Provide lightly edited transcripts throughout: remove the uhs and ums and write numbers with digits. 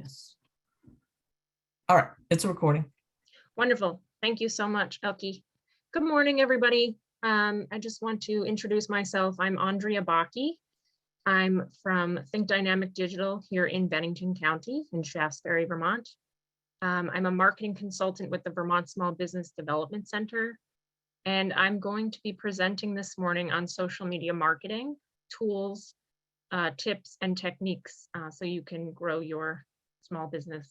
Yes. All right, it's a recording. Wonderful. Thank you so much, Elke. Good morning, everybody. I just want to introduce myself. I'm Andrea Baki. I'm from Think Dynamic Digital here in Bennington County in Shaftesbury, Vermont. I'm a marketing consultant with the Vermont Small Business Development Center, and I'm going to be presenting this morning on social media marketing tools, tips, and techniques so you can grow your small business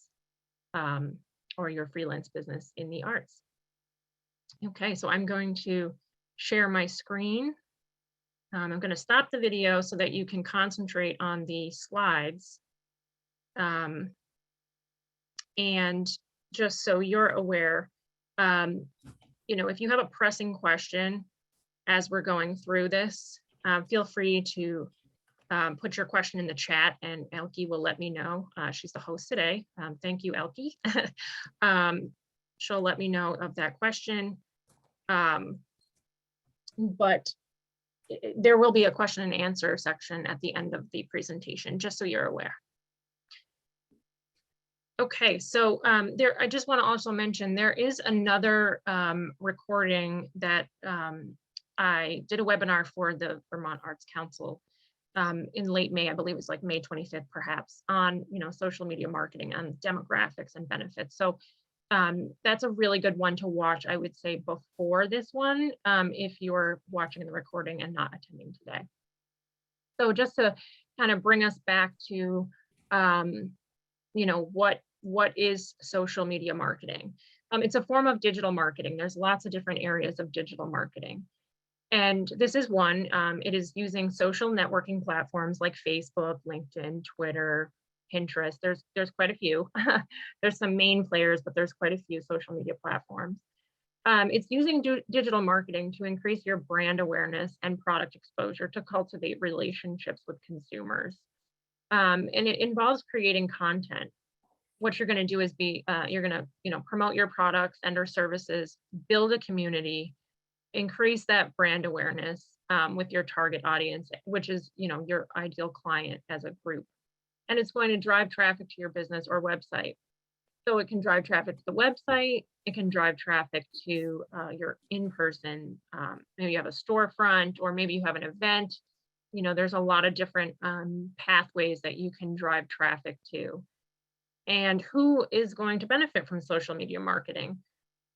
or your freelance business in the arts. Okay, so I'm going to share my screen. I'm going to stop the video so that you can concentrate on the slides. And just so you're aware, if you have a pressing question as we're going through this, feel free to put your question in the chat and Elke will let me know. She's the host today. Thank you, Elke. She'll let me know of that question. But there will be a question and answer section at the end of the presentation, just so you're aware. Okay, so I just want to also mention there is another recording that I did a webinar for the Vermont Arts Council in late May, I believe it was like May 25th, perhaps, on social media marketing and demographics and benefits. So that's a really good one to watch, I would say, before this one, if you're watching the recording and not attending today. So just to kind of bring us back to, what is social media marketing? It's a form of digital marketing. There's lots of different areas of digital marketing. And this is one. It is using social networking platforms like Facebook, LinkedIn, Twitter, Pinterest. There's quite a few. There's some main players, but there's quite a few social media platforms. It's using digital marketing to increase your brand awareness and product exposure to cultivate relationships with consumers. And it involves creating content. What you're going to do is you're going to promote your products and or services, build a community, increase that brand awareness with your target audience, which is your ideal client as a group. And it's going to drive traffic to your business or website. So it can drive traffic to the website. It can drive traffic to your in-person, maybe you have a storefront or maybe you have an event. There's a lot of different pathways that you can drive traffic to. And who is going to benefit from social media marketing?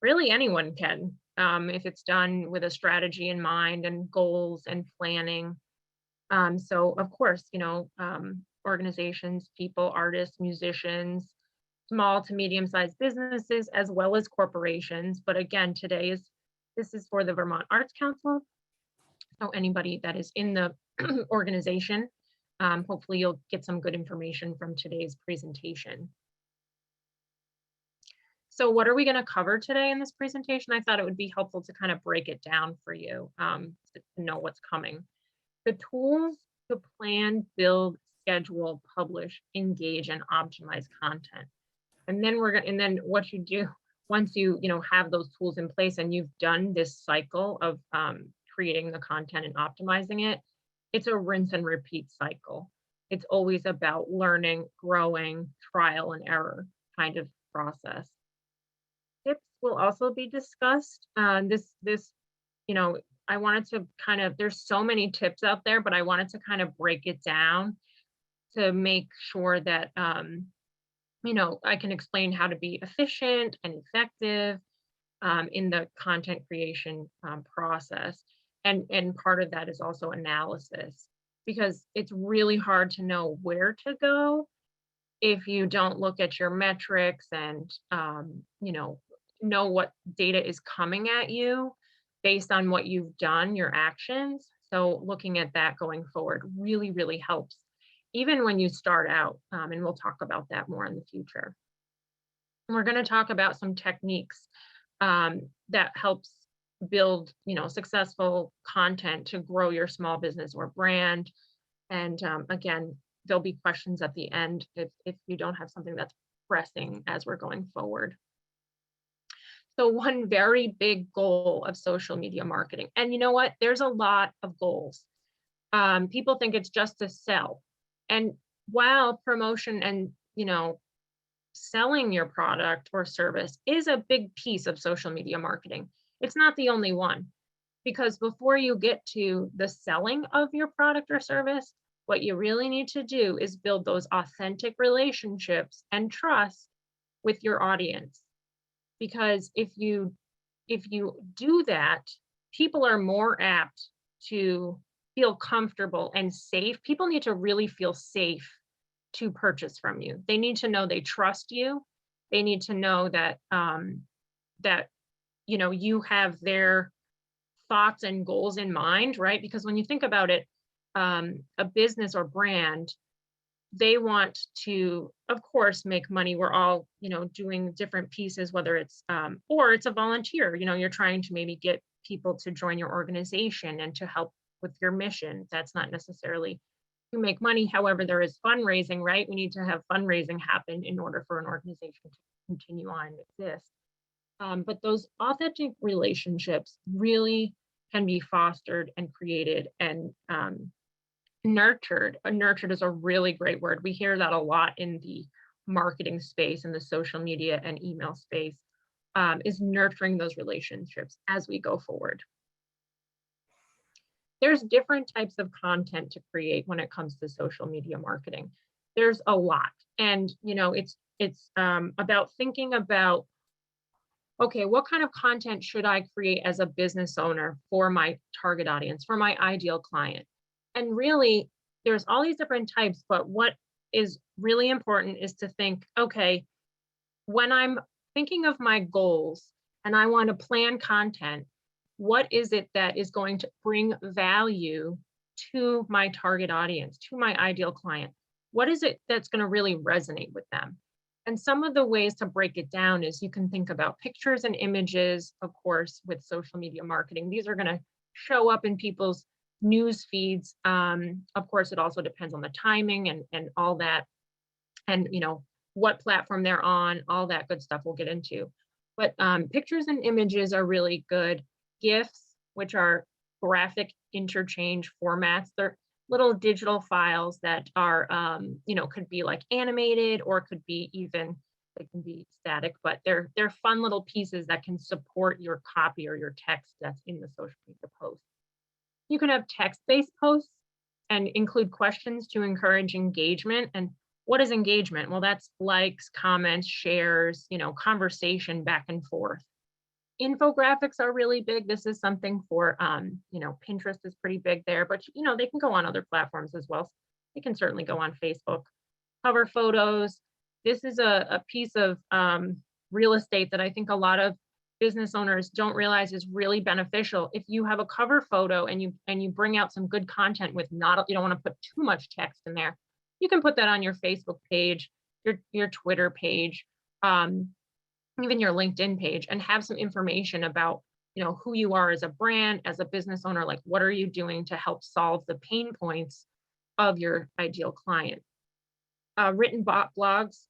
Really anyone can, if it's done with a strategy in mind and goals and planning. So of course, organizations, people, artists, musicians, small to medium-sized businesses, as well as corporations. But again, this is for the Vermont Arts Council. So anybody that is in the organization, hopefully you'll get some good information from today's presentation. So what are we going to cover today in this presentation? I thought it would be helpful to kind of break it down for you to know what's coming. The tools to plan, build, schedule, publish, engage, and optimize content. And then what you do once you have those tools in place and you've done this cycle of creating the content and optimizing it, it's a rinse and repeat cycle. It's always about learning, growing, trial and error kind of process. Tips will also be discussed. I wanted to there's so many tips out there, but I wanted to kind of break it down to make sure that, I can explain how to be efficient and effective in the content creation process. And part of that is also analysis, because it's really hard to know where to go if you don't look at your metrics and, know what data is coming at you based on what you've done, your actions. So looking at that going forward really, really helps, even when you start out, and we'll talk about that more in the future. And we're going to talk about some techniques that helps build, successful content to grow your small business or brand. And again, there'll be questions at the end if you don't have something that's pressing as we're going forward. So one very big goal of social media marketing, and you know what, there's a lot of goals. People think it's just to sell. And while promotion and, selling your product or service is a big piece of social media marketing. It's not the only one, because before you get to the selling of your product or service, what you really need to do is build those authentic relationships and trust with your audience. Because if you do that, people are more apt to feel comfortable and safe. People need to really feel safe to purchase from you. They need to know they trust you. They need to know that that you have their thoughts and goals in mind, right? Because when you think about it, a business or brand, they want to, of course, make money. We're all, doing different pieces, whether it's or it's a volunteer. You're trying to maybe get people to join your organization and to help with your mission. That's not necessarily to make money. However, there is fundraising, right? We need to have fundraising happen in order for an organization to continue on and exist. But those authentic relationships really can be fostered and created and nurtured. Nurtured is a really great word. We hear that a lot in the marketing space, in the social media and email space, is nurturing those relationships as we go forward. There's different types of content to create when it comes to social media marketing. There's a lot, and it's about thinking about, okay, what kind of content should I create as a business owner for my target audience, for my ideal client? And really, there's all these different types, but what is really important is to think, okay, when I'm thinking of my goals and I want to plan content, what is it that is going to bring value to my target audience, to my ideal client? What is it that's going to really resonate with them? And some of the ways to break it down is you can think about pictures and images, of course, with social media marketing. These are going to show up in people's news feeds. Of course, it also depends on the timing and all that, and what platform they're on, all that good stuff we'll get into. But pictures and images are really good. GIFs, which are graphic interchange formats, they're little digital files that are, could be like animated, or could be even, they can be static, but they're fun little pieces that can support your copy or your text that's in the social media post. You can have text-based posts and include questions to encourage engagement. And what is engagement? Well, that's likes, comments, shares, conversation back and forth. Infographics are really big. This is something for, Pinterest is pretty big there, but they can go on other platforms as well. They can certainly go on Facebook. Cover photos. This is a piece of real estate that I think a lot of business owners don't realize is really beneficial. If you have a cover photo and you bring out some good content with you don't want to put too much text in there, you can put that on your Facebook page, your Twitter page, even your LinkedIn page, and have some information about who you are as a brand, as a business owner. Like, what are you doing to help solve the pain points of your ideal client? Written blogs,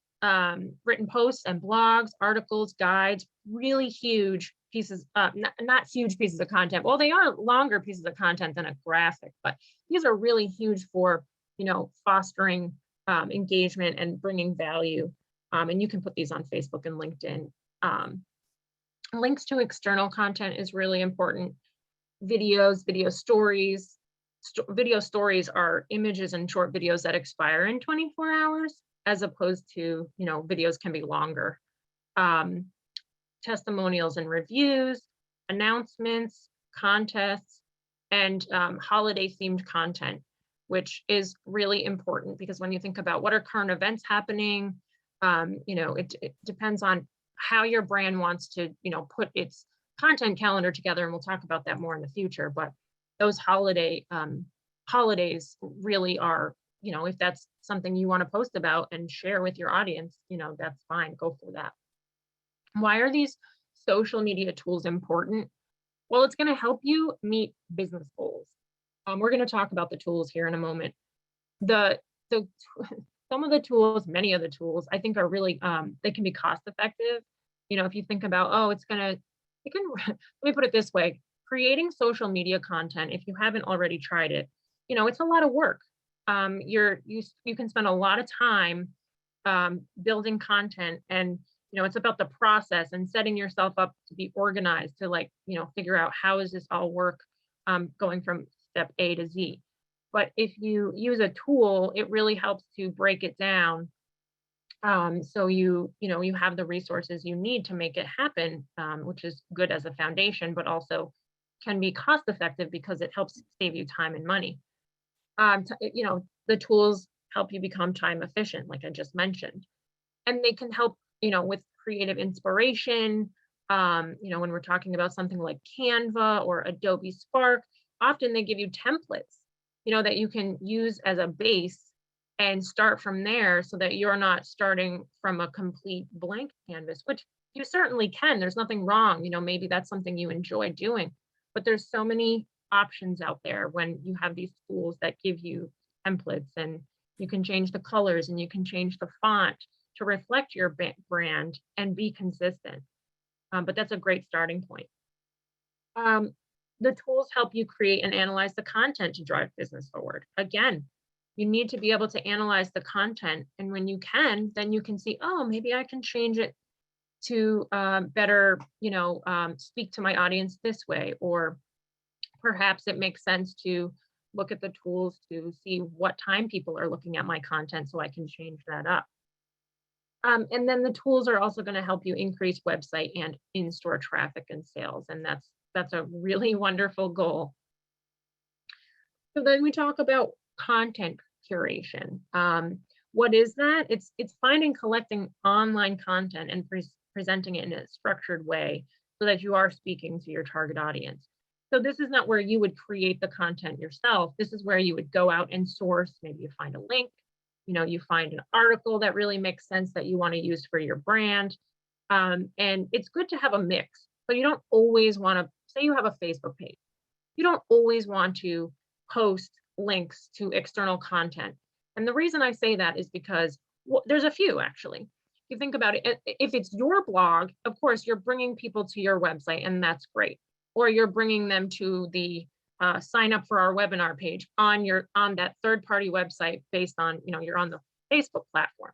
written posts and blogs, articles, guides, really huge pieces, not huge pieces of content. Well, they are longer pieces of content than a graphic, but these are really huge for fostering engagement and bringing value. And you can put these on Facebook and LinkedIn. Links to external content is really important. Videos, video stories. Video stories are images and short videos that expire in 24 hours, as opposed to, videos can be longer. Testimonials and reviews, announcements, contests, and holiday themed content, which is really important, because when you think about what are current events happening, it depends on how your brand wants to, put its content calendar together. And we'll talk about that more in the future. But those holidays really are, if that's something you want to post about and share with your audience, that's fine. Go for that. Why are these social media tools important? Well, it's going to help you meet business goals. We're going to talk about the tools here in a moment. Some of the tools, many of the tools, I think are really, they can be cost effective. If you think about, let me put it this way, creating social media content, if you haven't already tried it, it's a lot of work. You can spend a lot of time building content, and it's about the process and setting yourself up to be organized, to like figure out how does this all work, going from step A to Z. But if you use a tool, it really helps to break it down, so you have the resources you need to make it happen, which is good as a foundation, but also can be cost effective because it helps save you time and money. The tools help you become time efficient, like I just mentioned, and they can help with creative inspiration. When we're talking about something like Canva or Adobe Spark, often they give you templates that you can use as a base and start from there, so that you're not starting from a complete blank canvas, which you certainly can. There's nothing wrong. Maybe that's something you enjoy doing, but there's so many options out there when you have these tools that give you templates, and you can change the colors and you can change the font to reflect your brand and be consistent. But that's a great starting point. Um, the tools help you create and analyze the content to drive business forward. Again, you need to be able to analyze the content. And when you can, then you can see, oh, maybe I can change it to better, speak to my audience this way. Or perhaps it makes sense to look at the tools to see what time people are looking at my content so I can change that up. And then the tools are also going to help you increase website and in-store traffic and sales. And that's a really wonderful goal. So then we talk about content curation. What is that? It's finding, collecting online content and presenting it in a structured way so that you are speaking to your target audience. So this is not where you would create the content yourself. This is where you would go out and source. Maybe you find a link, you find an article that really makes sense that you want to use for your brand. And it's good to have a mix. So you don't always want to, say you have a Facebook page, you don't always want to post links to external content. And the reason I say that is because, well, there's a few actually. If you think about it, if it's your blog, of course, you're bringing people to your website, and that's great. Or you're bringing them to the sign up for our webinar page on that third-party website based on, you're on the Facebook platform.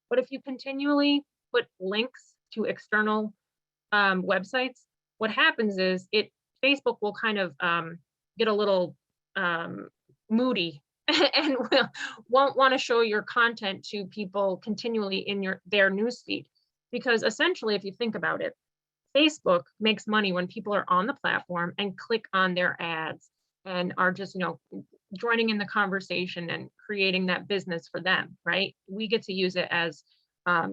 But if you continually put links to external websites, what happens is Facebook will kind of get a little moody and won't want to show your content to people continually in their newsfeed. Because essentially, if you think about it, Facebook makes money when people are on the platform and click on their ads and are just, joining in the conversation and creating that business for them, right? We get to use it as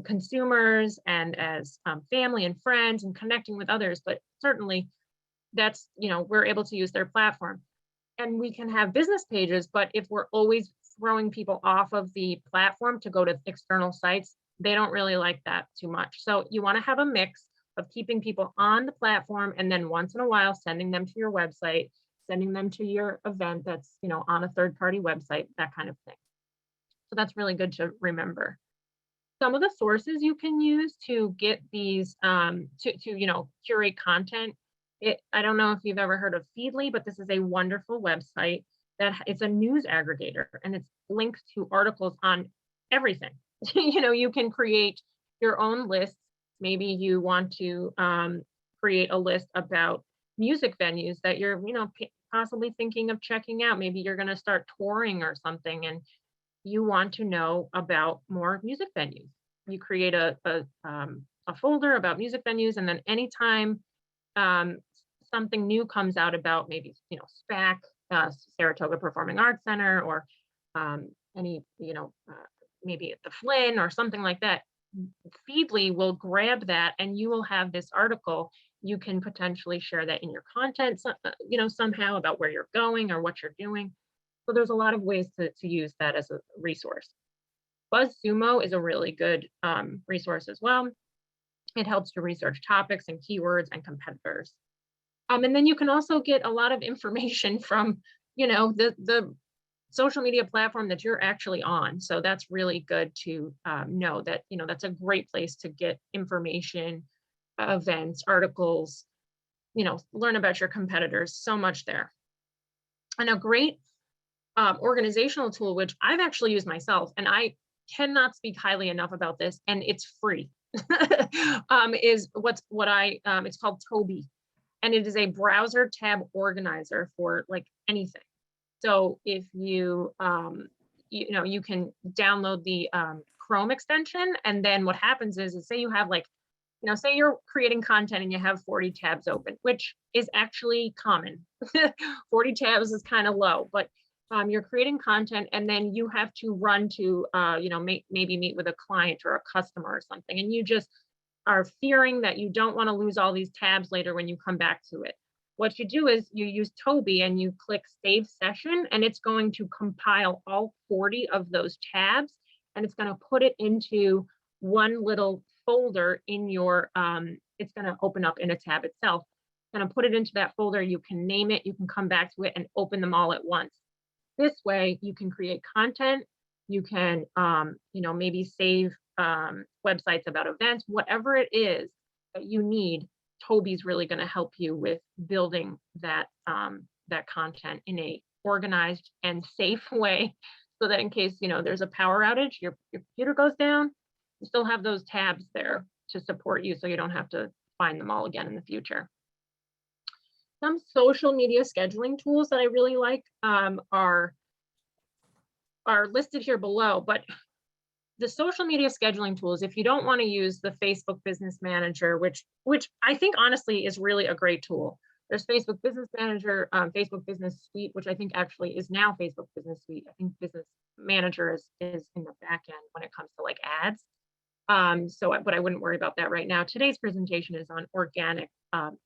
consumers and as family and friends and connecting with others, but certainly that's, we're able to use their platform. And we can have business pages, but if we're always throwing people off of the platform to go to external sites, they don't really like that too much. So you want to have a mix of keeping people on the platform, and then once in a while sending them to your website, sending them to your event that's on a third-party website, that kind of thing. So that's really good to remember. Some of the sources you can use to get these to curate content. I don't know if you've ever heard of Feedly, but this is a wonderful website it's a news aggregator, and it's linked to articles on everything. You can create your own lists. Maybe you want to create a list about music venues that you're, possibly thinking of checking out. Maybe you're going to start touring or something, and you want to know about more music venues. You create a folder about music venues, and then anytime something new comes out about maybe SPAC, Saratoga Performing Arts Center, or any maybe at the Flynn or something like that, Feedly will grab that, and you will have this article. You can potentially share that in your content, somehow about where you're going or what you're doing. So there's a lot of ways to use that as a resource. BuzzSumo is a really good resource as well. It helps to research topics and keywords and competitors. And then you can also get a lot of information from, the social media platform that you're actually on. So that's really good to know that, that's a great place to get information, events, articles, learn about your competitors, so much there. And a great organizational tool, which I've actually used myself, and I cannot speak highly enough about this, and it's free. Is what I it's called Toby, and it is a browser tab organizer for like anything. So if you you can download the Chrome extension, and then what happens is say you have like, say you're creating content and you have 40 tabs open, which is actually common. 40 tabs is kind of low, but you're creating content and then you have to run to, maybe meet with a client or a customer or something. And you just are fearing that you don't want to lose all these tabs later when you come back to it. What you do is you use Toby and you click save session, and it's going to compile all 40 of those tabs, and it's going to put it into one little folder in your, it's going to open up in a tab itself. It's going to put it into that folder. You can name it, you can come back to it and open them all at once. This way you can create content, you can, maybe save websites about events, whatever it is that you need. Toby's really going to help you with building that that content in a organized and safe way, so that in case there's a power outage, your computer goes down, you still have those tabs there to support you, so you don't have to find them all again in the future. Some social media scheduling tools that I really like are listed here below, but the social media scheduling tools, if you don't want to use the Facebook Business Manager, which I think honestly is really a great tool. There's Facebook Business Manager, Facebook Business Suite, which I think actually is now Facebook Business Suite. I think Business Manager is in the back end when it comes to like ads. But I wouldn't worry about that right now. Today's presentation is on organic,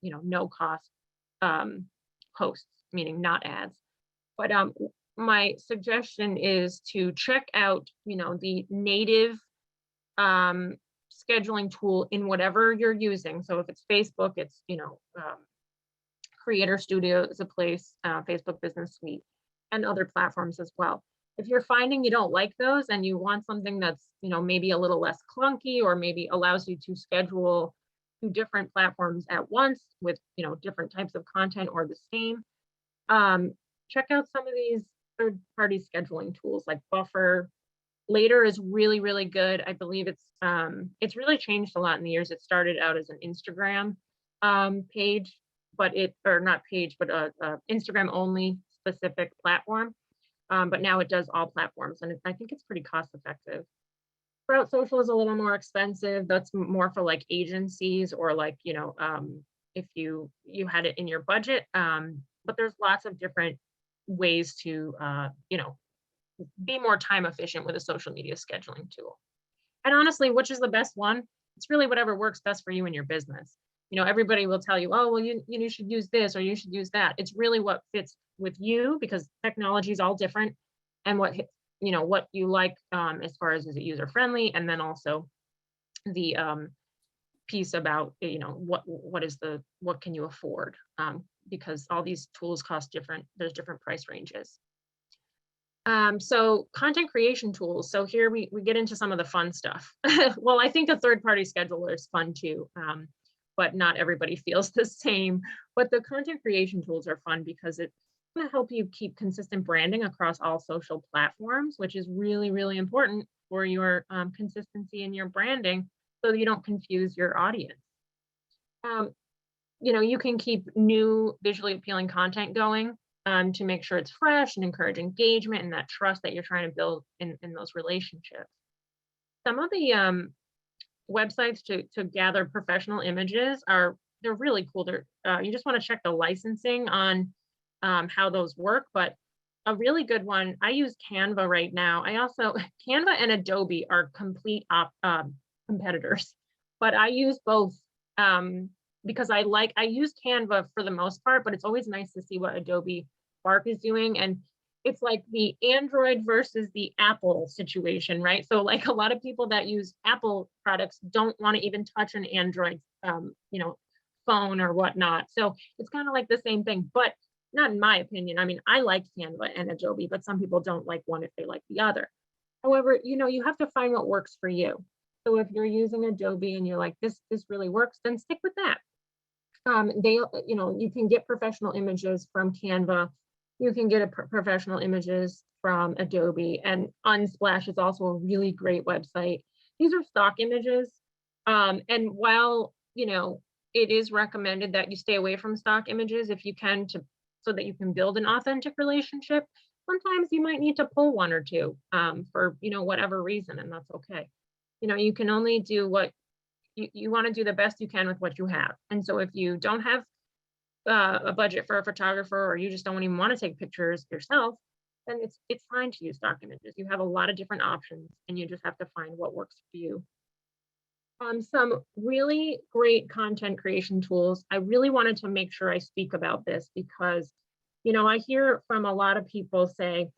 no cost posts, meaning not ads. But my suggestion is to check out, the native scheduling tool in whatever you're using. So if it's Facebook, it's, Creator Studio is a place, Facebook Business Suite, and other platforms as well. If you're finding you don't like those and you want something that's, maybe a little less clunky, or maybe allows you to schedule 2 different platforms at once with, different types of content or the same, check out some of these third-party scheduling tools like Buffer. Later is really, really good. I believe it's really changed a lot in the years. It started out as an Instagram page, but Instagram only specific platform. But now it does all platforms, and I think it's pretty cost effective. Sprout Social is a little more expensive. That's more for like agencies, or like, if you had it in your budget. But there's lots of different ways to, be more time efficient with a social media scheduling tool. And honestly, which is the best one? It's really whatever works best for you and your business. Everybody will tell you, oh, well, you should use this or you should use that. It's really what fits with you, because technology is all different, and what you like, as far as is it user friendly, and then also the piece about what can you afford, because all these tools cost different. There's different price ranges. So content creation tools. So here we get into some of the fun stuff. Well, I think a third-party scheduler is fun too, but not everybody feels the same. But the content creation tools are fun because it's going to help you keep consistent branding across all social platforms, which is really, really important for your consistency in your branding, so that you don't confuse your audience. You can keep new visually appealing content going to make sure it's fresh and encourage engagement and that trust that you're trying to build in those relationships. Some of the websites to gather professional images they're really cool. You just want to check the licensing on how those work, but a really good one, I use Canva right now. Canva and Adobe are complete competitors, but I use both because I use Canva for the most part, but it's always nice to see what Adobe Spark is doing. And it's like the Android versus the Apple situation, right? So like a lot of people that use Apple products don't want to even touch an Android, phone or whatnot. So it's kind of like the same thing, but not in my opinion. I mean, I like Canva and Adobe, but some people don't like one if they like the other. However, you have to find what works for you. So if you're using Adobe and you're like, this really works, then stick with that. You can get professional images from Canva. You can get professional images from Adobe, and Unsplash is also a really great website. These are stock images. And while, it is recommended that you stay away from stock images if you can, so that you can build an authentic relationship, sometimes you might need to pull one or two for, whatever reason, and that's okay. You can only do what you want to do the best you can with what you have. And so if you don't have a budget for a photographer, or you just don't even want to take pictures yourself, then it's fine to use stock images. You have a lot of different options, and you just have to find what works for you. Some really great content creation tools. I really wanted to make sure I speak about this because, I hear from a lot of people say,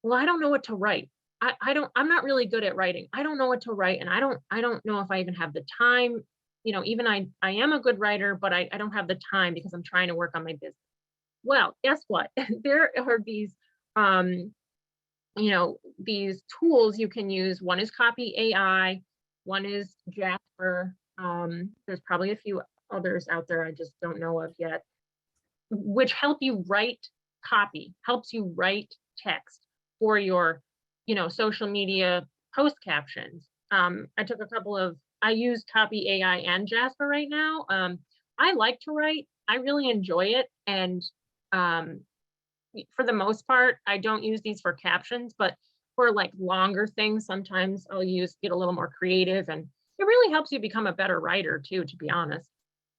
well, I don't know what to write. I'm not really good at writing. I don't know what to write. And I don't know if I even have the time. Even I am a good writer, but I don't have the time because I'm trying to work on my business. Well, guess what? There are these tools you can use. One is Copy AI, one is Jasper. There's probably a few others out there I just don't know of yet, which help you write copy, helps you write text for your, social media post captions. I use Copy AI and Jasper right now. I like to write. I really enjoy it. And for the most part, I don't use these for captions, but for like longer things, sometimes I'll get a little more creative, and it really helps you become a better writer too, to be honest.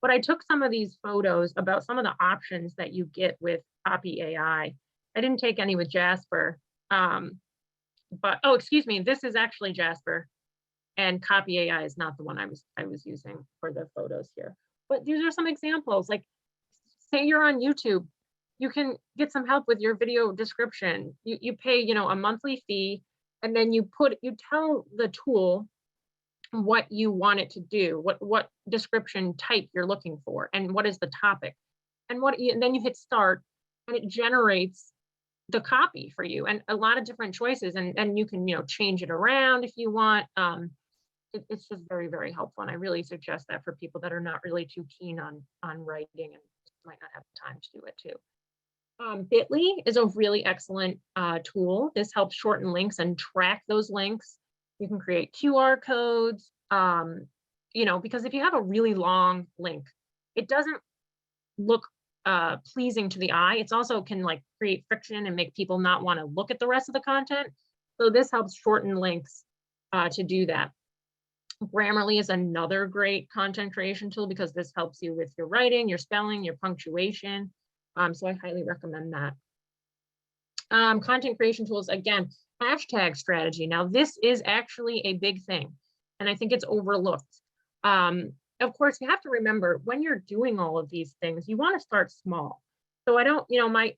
But I took some of these photos about some of the options that you get with Copy AI. I didn't take any with Jasper. But oh, excuse me, this is actually Jasper, and Copy AI is not the one I was using for the photos here. But these are some examples. Like, say you're on YouTube, you can get some help with your video description. You pay, a monthly fee, and then you tell the tool what you want it to do, what description type you're looking for, and what is the topic, and then you hit start, and it generates the copy for you, and a lot of different choices, and you can change it around if you want. It's just very, very helpful, and I really suggest that for people that are not really too keen on writing and might not have time to do it too. Bitly is a really excellent tool. This helps shorten links and track those links. You can create QR codes, because if you have a really long link, it doesn't look pleasing to the eye. It's also can create friction and make people not want to look at the rest of the content. So this helps shorten links to do that. Grammarly is another great content creation tool because this helps you with your writing, your spelling, your punctuation. So I highly recommend that. Content creation tools, again, hashtag strategy. Now, this is actually a big thing, and I think it's overlooked. Of course, you have to remember when you're doing all of these things, you want to start small. So I don't,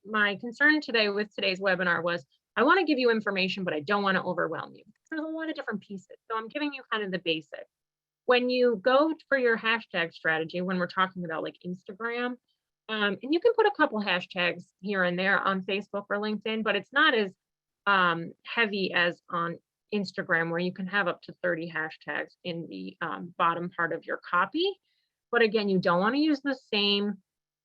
my concern today with today's webinar was I want to give you information, but I don't want to overwhelm you. There's a lot of different pieces. So I'm giving you kind of the basics. When you go for your hashtag strategy, when we're talking about like Instagram, and you can put a couple hashtags here and there on Facebook or LinkedIn, but it's not as heavy as on Instagram, where you can have up to 30 hashtags in the bottom part of your copy. But again, you don't want to use the same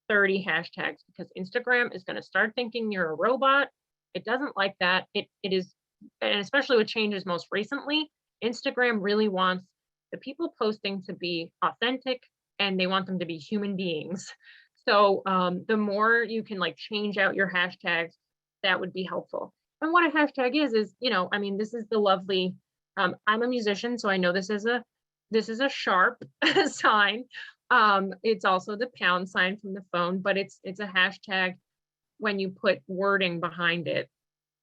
30 hashtags because Instagram is going to start thinking you're a robot. It doesn't like that. It is, and especially with changes most recently, Instagram really wants the people posting to be authentic, and they want them to be human beings. So the more you can change out your hashtags, that would be helpful. And what a hashtag is, this is the lovely, I'm a musician, so I know this is a sharp sign. It's also the pound sign from the phone, but it's a hashtag when you put wording behind it.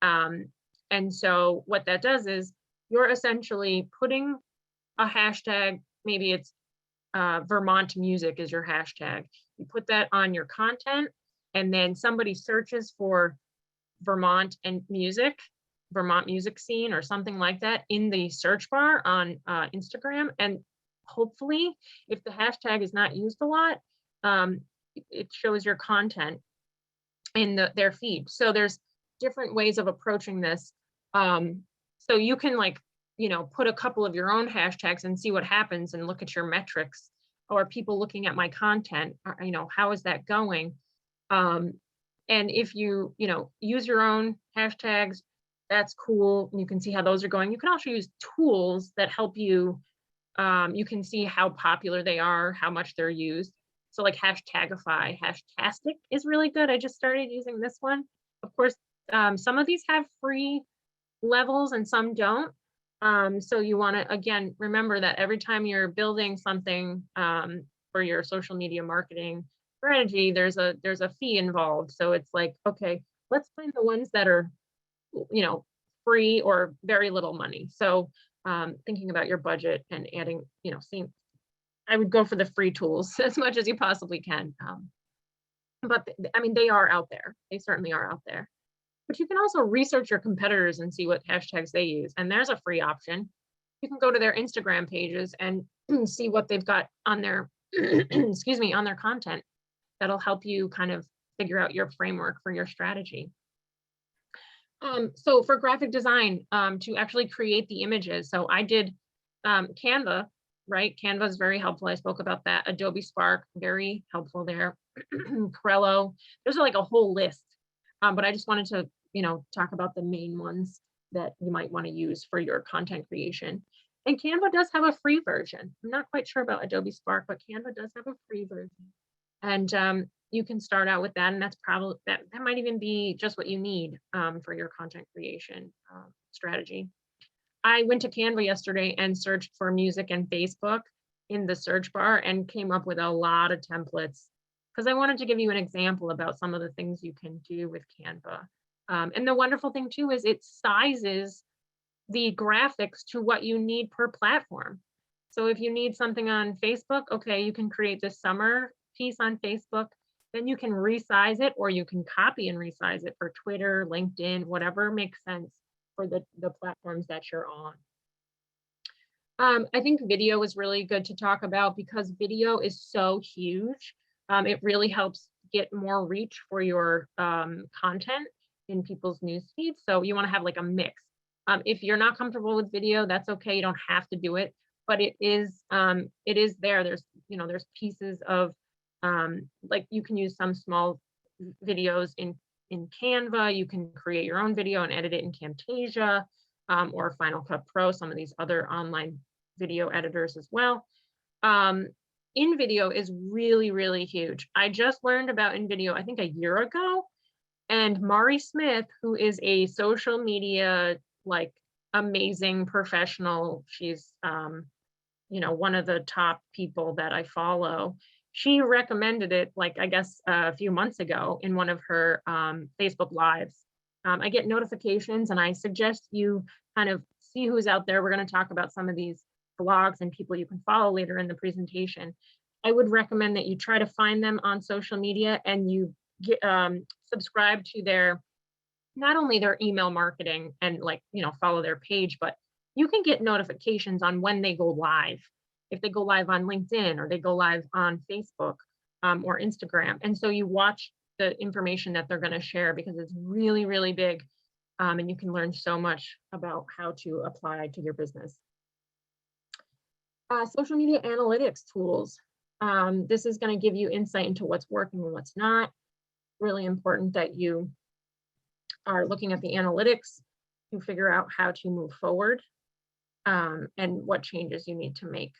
And so what that does is you're essentially putting a hashtag, maybe it's Vermont music is your hashtag. You put that on your content, and then somebody searches for Vermont music scene or something like that in the search bar on Instagram. And hopefully, if the hashtag is not used a lot, it shows your content in their feed. So there's different ways of approaching this. So you can put a couple of your own hashtags and see what happens and look at your metrics. Or people looking at my content, how is that going? And if you, use your own hashtags, That's cool. You can see how those are going. You can also use tools that help you. You can see how popular they are, how much they're used. So like Hashtagify, Hashtastic is really good. I just started using this one. Of course, some of these have free levels and some don't. So you want to, again, remember that every time you're building something for your social media marketing strategy, there's a fee involved. So it's like, okay, let's find the ones that are, you know, free or very little money. So thinking about your budget and adding, seeing, I would go for the free tools as much as you possibly can. But I mean, they are out there. They certainly are out there. But you can also research your competitors and see what hashtags they use. And there's a free option. You can go to their Instagram pages and see what they've got on their, excuse me, on their content. That'll help you kind of figure out your framework for your strategy. So for graphic design, to actually create the images. So I did Canva, right? Canva is very helpful. I spoke about that. Adobe Spark, very helpful there. Crello, there's like a whole list. But I just wanted to, talk about the main ones that you might want to use for your content creation. And Canva does have a free version. I'm not quite sure about Adobe Spark, but Canva does have a free version. And you can start out with that, and that's probably that might even be just what you need for your content creation strategy. I went to Canva yesterday and searched for music and Facebook in the search bar and came up with a lot of templates because I wanted to give you an example about some of the things you can do with Canva. And the wonderful thing too is it sizes the graphics to what you need per platform. So if you need something on Facebook, okay, you can create this summer piece on Facebook, then you can resize it or you can copy and resize it for Twitter, LinkedIn, whatever makes sense for the platforms that you're on. I think video is really good to talk about because video is so huge. It really helps get more reach for your content in people's news feeds. So you want to have like a mix. If you're not comfortable with video, that's okay. You don't have to do it, but it is there. There's pieces of like you can use some small videos in Canva. You can create your own video and edit it in Camtasia or Final Cut Pro, some of these other online video editors as well. InVideo is really, really huge. I just learned about InVideo, I think a year ago, and Mari Smith, who is a social media, like amazing professional, she's, one of the top people that I follow. She recommended it, like, I guess, a few months ago in one of her Facebook Lives. I get notifications and I suggest you kind of see who's out there. We're going to talk about some of these blogs and people you can follow later in the presentation. I would recommend that you try to find them on social media and you get, subscribe to their, not only their email marketing and follow their page, but you can get notifications on when they go live. If they go live on LinkedIn or they go live on Facebook or Instagram. And so you watch the information that they're going to share because it's really, really big. And you can learn so much about how to apply to your business. Social media analytics tools. This is going to give you insight into what's working and what's not. Really important that you are looking at the analytics to figure out how to move forward and what changes you need to make.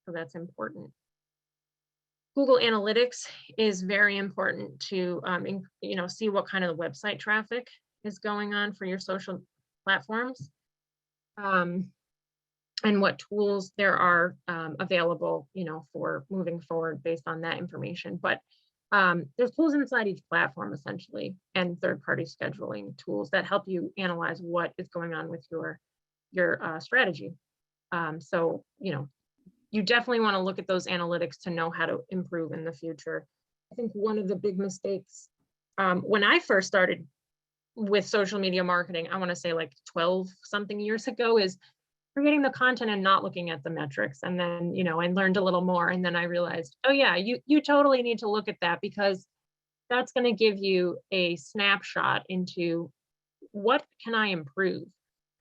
So that's important. Google Analytics is very important to see what kind of website traffic is going on for your social platforms, and what tools there are available, for moving forward based on that information. But there's tools inside each platform essentially, and third-party scheduling tools that help you analyze what is going on with your strategy. So you definitely want to look at those analytics to know how to improve in the future. I think one of the big mistakes when I first started with social media marketing, I want to say like 12 something years ago, is creating the content and not looking at the metrics. And then, I learned a little more, and then I realized, oh yeah, you totally need to look at that, because that's going to give you a snapshot into what can I improve,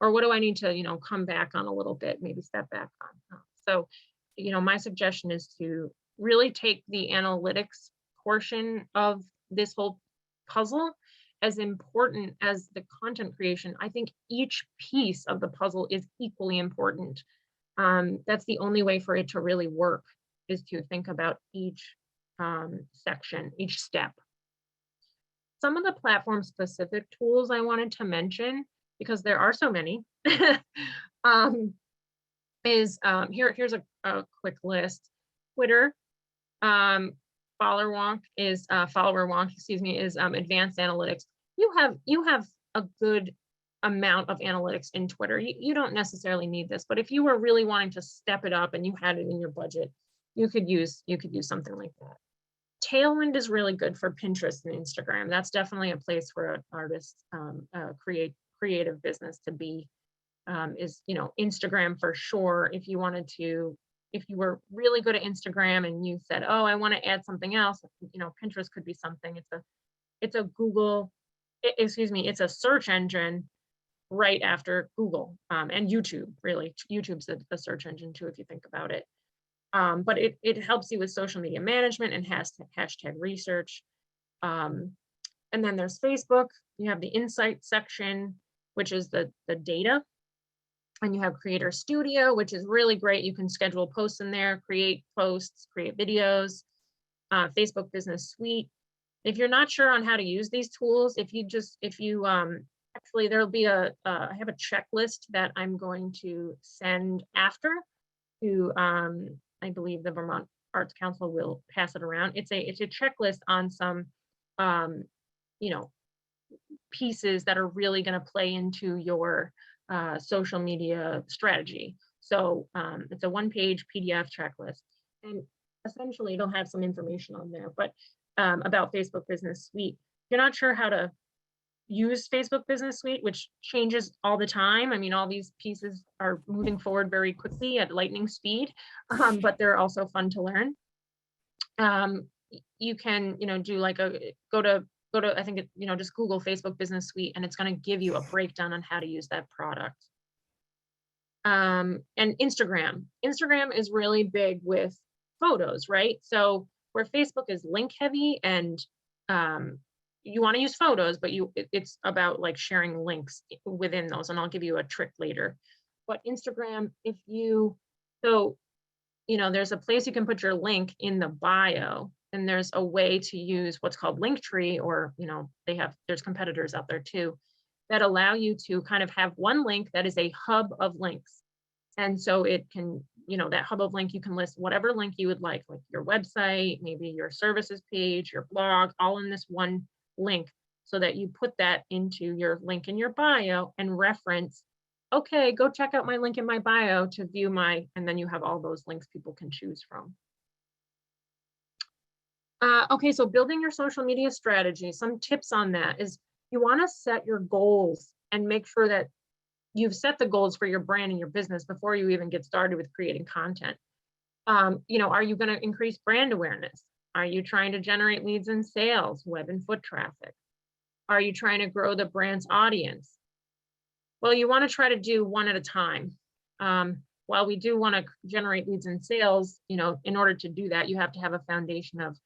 or what do I need to, come back on a little bit, maybe step back on. So, my suggestion is to really take the analytics portion of this whole puzzle as important as the content creation, I think each piece of the puzzle is equally important. That's the only way for it to really work, is to think about each section, each step. Some of the platform specific tools I wanted to mention, because there are so many, um, here's a quick list. Twitter, um, follower wonk, excuse me, is advanced analytics. You have a good amount of analytics in Twitter. You don't necessarily need this, but if you were really wanting to step it up and you had it in your budget, you could use something like that. Tailwind is really good for Pinterest and Instagram. That's definitely a place for an artist, creative business to be. Is, Instagram for sure. If you were really good at Instagram and you said, oh, I want to add something else, Pinterest could be something. It's a Google, excuse me, it's a search engine right after Google, and YouTube. Really, YouTube's a search engine too, if you think about it. But it helps you with social media management and hashtag research. Um, and then there's Facebook. You have the insight section, which is the data. And you have Creator Studio, which is really great. You can schedule posts in there, create posts, create videos. Facebook Business Suite. If you're not sure on how to use these tools, actually, there'll be I have a checklist that I'm going to send after to, I believe the Vermont Arts Council will pass it around. It's a checklist on some, you know, pieces that are really going to play into your social media strategy. So it's a one-page PDF checklist, and essentially it'll have some information on there, but about Facebook Business Suite. If you're not sure how to use Facebook Business Suite, which changes all the time. I mean, all these pieces are moving forward very quickly at lightning speed, but they're also fun to learn. You can, do like go to, I think, just Google Facebook Business Suite, and it's going to give you a breakdown on how to use that product. And Instagram is really big with photos, right? So where Facebook is link heavy and you want to use photos, but it's about like sharing links within those, and I'll give you a trick later. But Instagram, there's a place you can put your link in the bio, and there's a way to use what's called Linktree, or there's competitors out there too that allow you to kind of have one link that is a hub of links. And so it can, that hub of link, you can list whatever link you would like your website, maybe your services page, your blog, all in this one link, so that you put that into your link in your bio and reference, okay, go check out my link in my bio to view and then you have all those links people can choose from. Okay, so building your social media strategy, some tips on that is you want to set your goals and make sure that you've set the goals for your brand and your business before you even get started with creating content. Are you going to increase brand awareness? Are you trying to generate leads and sales, web and foot traffic? Are you trying to grow the brand's audience? Well, you want to try to do one at a time. While we do want to generate leads and sales, in order to do that, you have to have a foundation of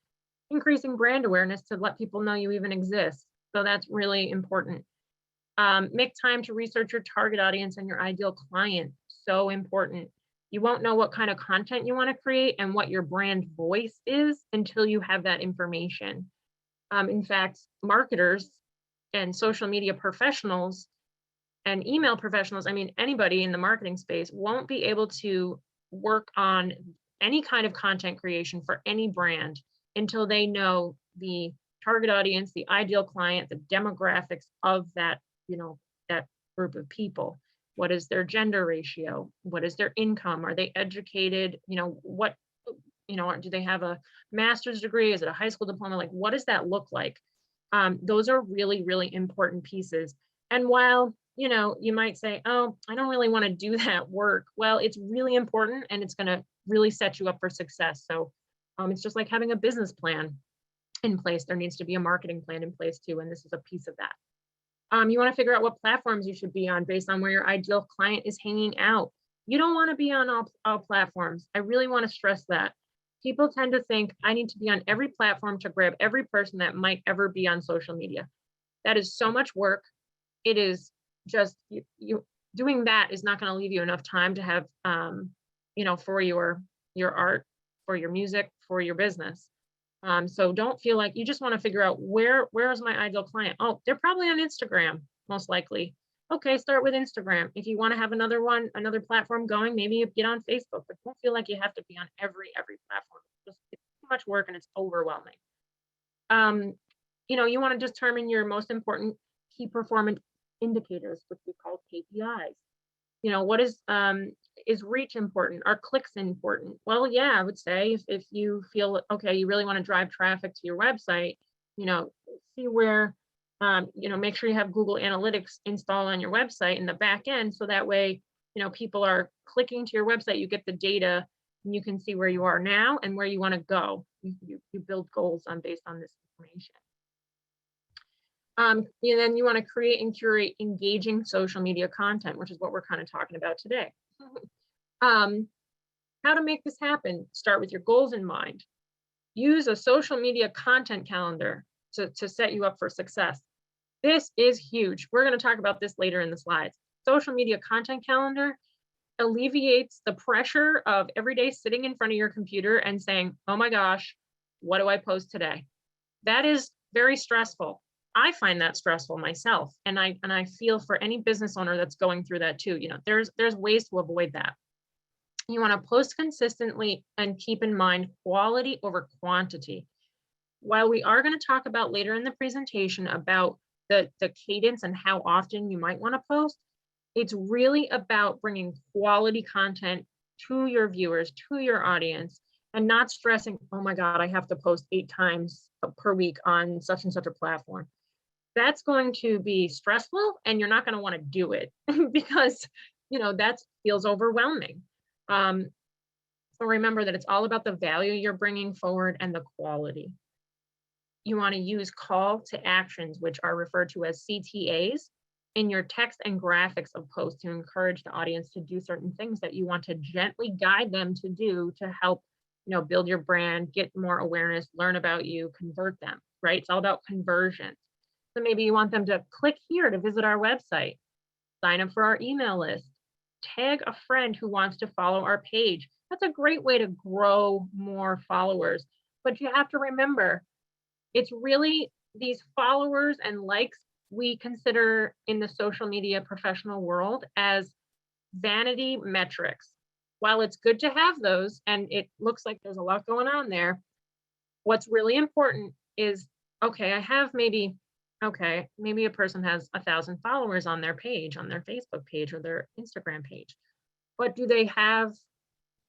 increasing brand awareness to let people know you even exist. So that's really important. Make time to research your target audience and your ideal client. So important. You won't know what kind of content you want to create and what your brand voice is until you have that information. In fact, marketers and social media professionals and email professionals, anybody in the marketing space won't be able to work on any kind of content creation for any brand until they know the target audience, the ideal client, the demographics of that, that group of people. What is their gender ratio? What is their income? Are they educated? Do they have a master's degree? Is it a high school diploma? Like, what does that look like? Those are really, really important pieces. And while, you might say, oh, I don't really want to do that work. Well, it's really important, and it's going to really set you up for success. So it's just like having a business plan in place. There needs to be a marketing plan in place too. And this is a piece of that. You want to figure out what platforms you should be on based on where your ideal client is hanging out. You don't want to be on all platforms. I really want to stress that. People tend to think I need to be on every platform to grab every person that might ever be on social media. That is so much work. It is just you doing that is not going to leave you enough time to have for your art, for your music, for your business. So don't feel like you just want to figure out where is my ideal client. Oh, they're probably on Instagram, most likely. Okay, start with Instagram. If you want to have another platform going, maybe you get on Facebook, but don't feel like you have to be on every platform. It's too much work and it's overwhelming. Um, you want to determine your most important key performance indicators, which we call KPIs. What is reach important? Are clicks important? Well, yeah, I would say if you feel okay, you really want to drive traffic to your website, see where, make sure you have Google Analytics installed on your website in the back end, so that way, people are clicking to your website, you get the data, and you can see where you are now and where you want to go. You build goals based on this information. And then you want to create and curate engaging social media content, which is what we're kind of talking about today. How to make this happen? Start with your goals in mind. Use a social media content calendar to set you up for success. This is huge. We're going to talk about this later in the slides. Social media content calendar alleviates the pressure of every day sitting in front of your computer and saying, oh my gosh, what do I post today? That is very stressful. I find that stressful myself. And I feel for any business owner that's going through that too. There's ways to avoid that. You want to post consistently and keep in mind quality over quantity. While we are going to talk about later in the presentation about the cadence and how often you might want to post, it's really about bringing quality content to your viewers, to your audience, and not stressing, oh my God, I have to post 8 times per week on such and such a platform. That's going to be stressful and you're not going to want to do it because, that feels overwhelming. So remember that it's all about the value you're bringing forward and the quality. You want to use call to actions, which are referred to as CTAs, in your text and graphics of posts to encourage the audience to do certain things that you want to gently guide them to do to help, build your brand, get more awareness, learn about you, convert them, right? It's all about conversion. So maybe you want them to click here to visit our website, sign up for our email list, tag a friend who wants to follow our page. That's a great way to grow more followers. But you have to remember, it's really these followers and likes we consider in the social media professional world as vanity metrics. While it's good to have those, and it looks like there's a lot going on there, what's really important is, okay, I have maybe a person has 1,000 followers on their page, on their Facebook page or their Instagram page. But do they have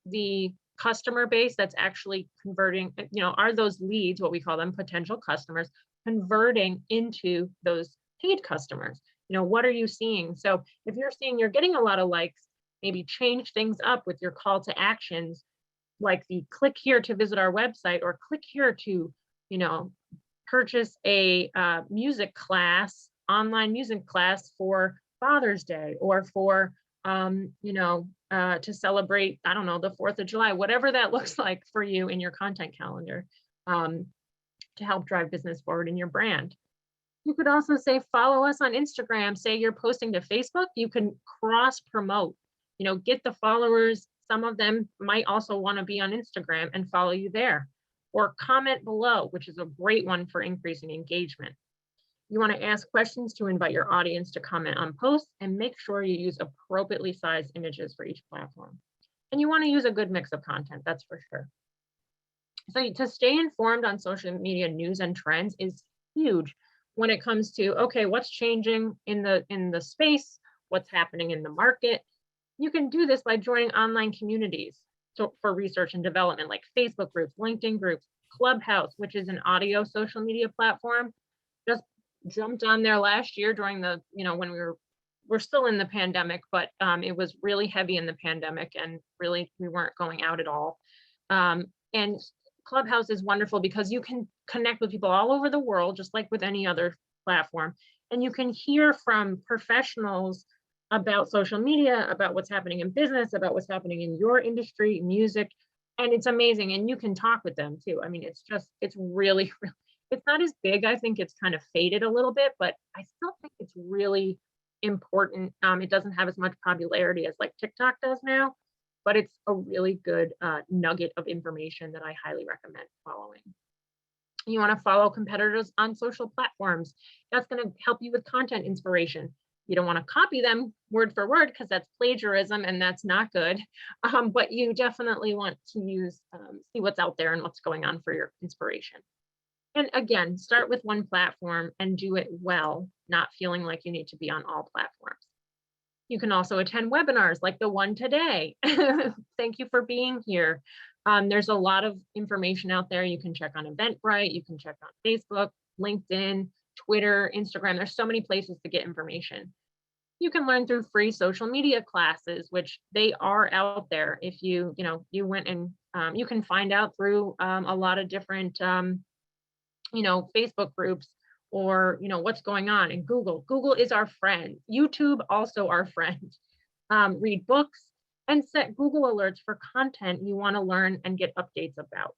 the customer base that's actually converting? Are those leads, what we call them, potential customers, converting into those paid customers? What are you seeing? So if you're seeing you're getting a lot of likes, maybe change things up with your call to actions, like the click here to visit our website, or click here to, purchase a online music class for Father's Day, or for, to celebrate, I don't know, the 4th of July, whatever that looks like for you in your content calendar, to help drive business forward in your brand. You could also say, follow us on Instagram. Say you're posting to Facebook, you can cross promote, get the followers. Some of them might also want to be on Instagram and follow you there. Or comment below, which is a great one for increasing engagement. You want to ask questions to invite your audience to comment on posts, and make sure you use appropriately sized images for each platform. And you want to use a good mix of content, that's for sure. So to stay informed on social media news and trends is huge when it comes to, okay, what's changing in the space, what's happening in the market. You can do this by joining online communities. So for research and development, like Facebook groups, LinkedIn groups, Clubhouse, which is an audio social media platform, just jumped on there last year during the, when we're still in the pandemic, but it was really heavy in the pandemic, and really we weren't going out at all. And Clubhouse is wonderful because you can connect with people all over the world, just like with any other platform. And you can hear from professionals about social media, about what's happening in business, about what's happening in your industry, music, and it's amazing. And you can talk with them too. I mean, it's really, It's not as big. I think it's kind of faded a little bit, but I still think it's really important. It doesn't have as much popularity as like TikTok does now, but it's a really good nugget of information that I highly recommend following. You want to follow competitors on social platforms. That's going to help you with content inspiration. You don't want to copy them word for word because that's plagiarism and that's not good. But you definitely want to see what's out there and what's going on for your inspiration. And again, start with one platform and do it well, not feeling like you need to be on all platforms. You can also attend webinars like the one today. Thank you for being here. There's a lot of information out there. You can check on Eventbrite, you can check on Facebook, LinkedIn, Twitter, Instagram. There's so many places to get information. You can learn through free social media classes, which they are out there. If you went and you can find out through a lot of different Facebook groups, or what's going on in Google. Google is our friend. YouTube also our friend. Read books and set Google alerts for content you want to learn and get updates about.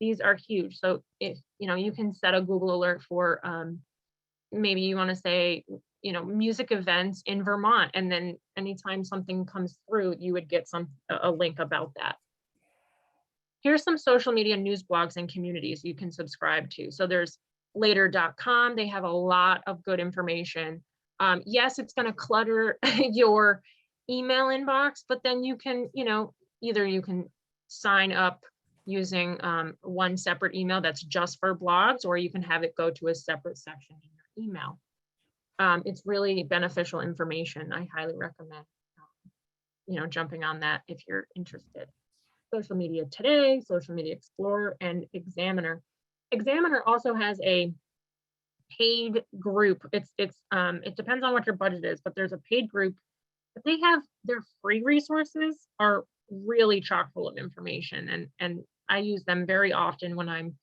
These are huge. So if you can set a Google alert for maybe you want to say music events in Vermont, and then anytime something comes through, you would get a link about that. Here's some social media news blogs and communities you can subscribe to. So there's later.com. They have a lot of good information. Yes, it's going to clutter your email inbox, but then you can, either you can sign up using one separate email that's just for blogs, or you can have it go to a separate section in your email. It's really beneficial information. I highly recommend, jumping on that if you're interested. Social Media Today, Social Media Explorer, and Examiner. Examiner also has a paid group. It depends on what your budget is, but there's a paid group. But they have their free resources are really chock full of information, and I use them very often when I'm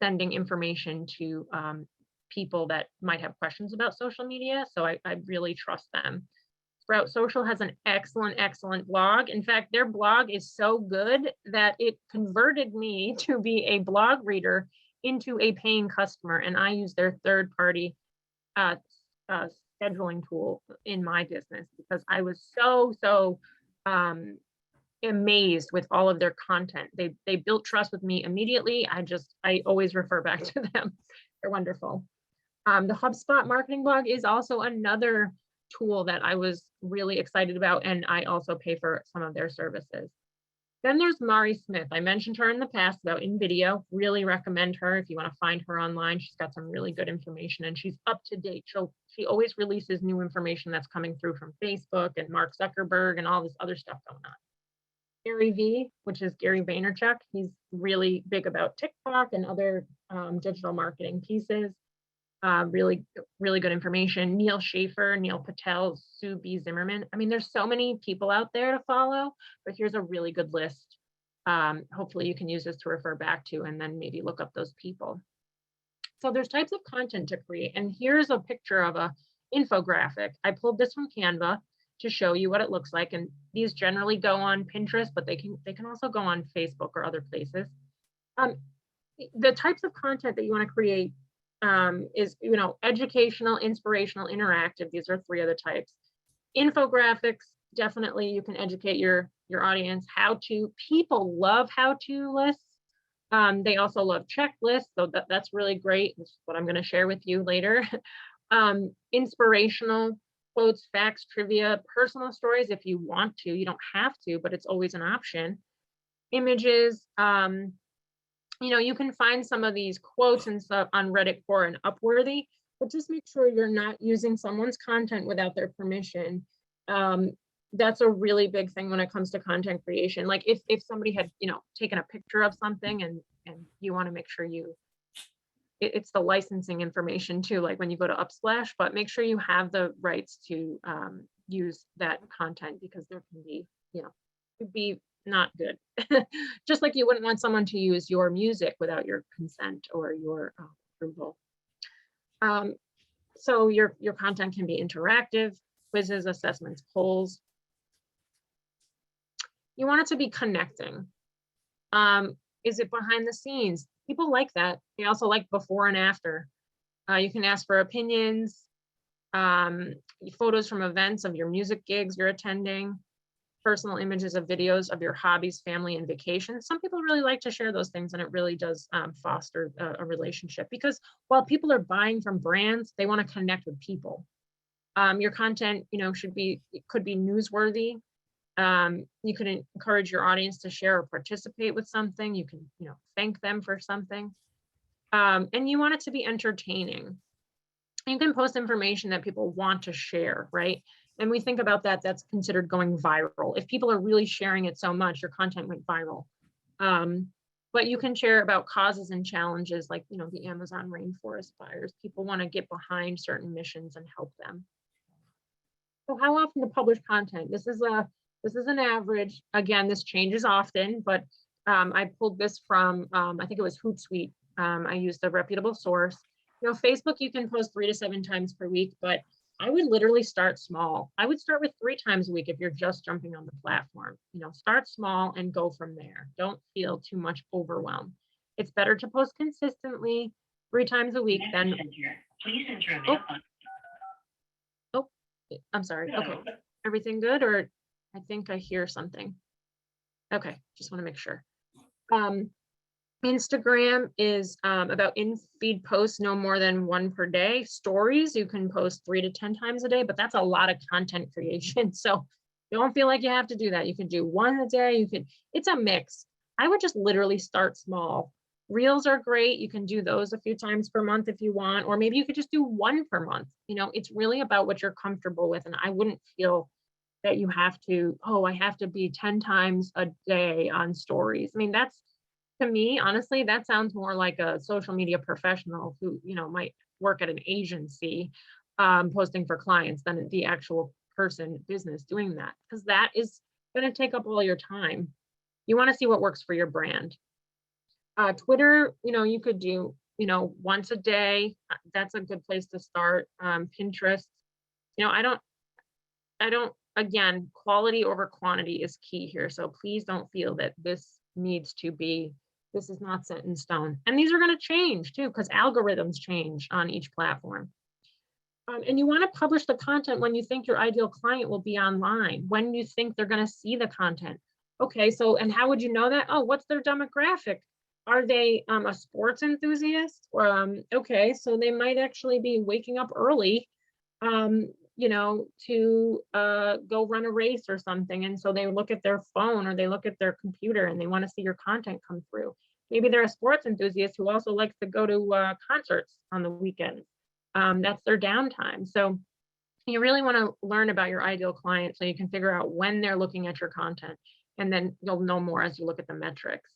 sending information to people that might have questions about social media. So I really trust them. Sprout Social has an excellent blog. In fact, their blog is so good that it converted me to be a blog reader into a paying customer, and I use their third-party scheduling tool in my business because I was so amazed with all of their content. They built trust with me immediately. I always refer back to them. They're wonderful. The HubSpot marketing blog is also another tool that I was really excited about, and I also pay for some of their services. Then there's Mari Smith. I mentioned her in the past about InVideo. Really recommend her if you want to find her online. She's got some really good information, and she's up to date. She always releases new information that's coming through from Facebook and Mark Zuckerberg and all this other stuff going on. Gary V, which is Gary Vaynerchuk. He's really big about TikTok and other digital marketing pieces. Really good information. Neil Schaefer, Neil Patel, Sue B. Zimmerman. I mean, there's so many people out there to follow, but here's a really good list. Hopefully you can use this to refer back to and then maybe look up those people. So there's types of content to create. And here's a picture of a infographic. I pulled this from Canva to show you what it looks like. And these generally go on Pinterest, but they can also go on Facebook or other places. The types of content that you want to create is educational, inspirational, interactive. These are three of the types. Infographics, definitely you can educate your audience. People love how-to lists. They also love checklists, so that's really great. This is what I'm going to share with you later. Inspirational quotes, facts, trivia, personal stories if you want to. You don't have to, but it's always an option. Images. You can find some of these quotes and stuff on Reddit Core and Upworthy, but just make sure you're not using someone's content without their permission. That's a really big thing when it comes to content creation. Like if somebody had, taken a picture of something and you want to make sure it's the licensing information too, like when you go to Upsplash, but make sure you have the rights to use that content because there can be, could be not good. Just like you wouldn't want someone to use your music without your consent or your approval. So your content can be interactive, quizzes, assessments, polls. You want it to be connecting. Is it behind the scenes? People like that. They also like before and after. You can ask for opinions, um, photos from events of your music gigs you're attending, personal images of videos of your hobbies, family, and vacations. Some people really like to share those things, and it really does foster a relationship, because while people are buying from brands, they want to connect with people. Your content, could be newsworthy. You can encourage your audience to share or participate with something. You can, thank them for something. And you want it to be entertaining. You can post information that people want to share, right? And we think about that, that's considered going viral. If people are really sharing it so much, your content went viral. But you can share about causes and challenges like, the Amazon rainforest fires. People want to get behind certain missions and help them. So how often to publish content? This is an average. Again, this changes often, but I pulled this from, I think it was Hootsuite. I used a reputable source. Facebook, you can post 3 to 7 times per week, but I would literally start small. I would start with 3 times a week if you're just jumping on the platform. Start small and go from there. Don't feel too much overwhelmed. It's better to post consistently 3 times a week than. Please enter a mail. Oh, I'm sorry. No. Okay. Everything good? Or I think I hear something. Okay. Just want to make sure. Instagram is about in-feed posts, no more than 1 per day. Stories, you can post 3 to 10 times a day, but that's a lot of content creation. So don't feel like you have to do that. You can do 1 a day. It's a mix. I would just literally start small. Reels are great. You can do those a few times per month if you want, or maybe you could just do 1 per month. It's really about what you're comfortable with. And I wouldn't feel that you have to, I have to be 10 times a day on stories. I mean, to me, honestly, that sounds more like a social media professional who, might work at an agency posting for clients than the actual business doing that, because that is going to take up all your time. You want to see what works for your brand. Twitter, you could do, once a day. That's a good place to start. Pinterest, I don't, again, quality over quantity is key here. So please don't feel that this is not set in stone. And these are going to change too, because algorithms change on each platform. And you want to publish the content when you think your ideal client will be online, when you think they're going to see the content. Okay, so, and how would you know that? Oh, what's their demographic? Are they a sports enthusiast? Okay, so they might actually be waking up early, to go run a race or something. And so they look at their phone or they look at their computer and they want to see your content come through. Maybe they're a sports enthusiast who also likes to go to concerts on the weekends. That's their downtime. So you really want to learn about your ideal client so you can figure out when they're looking at your content. And then you'll know more as you look at the metrics.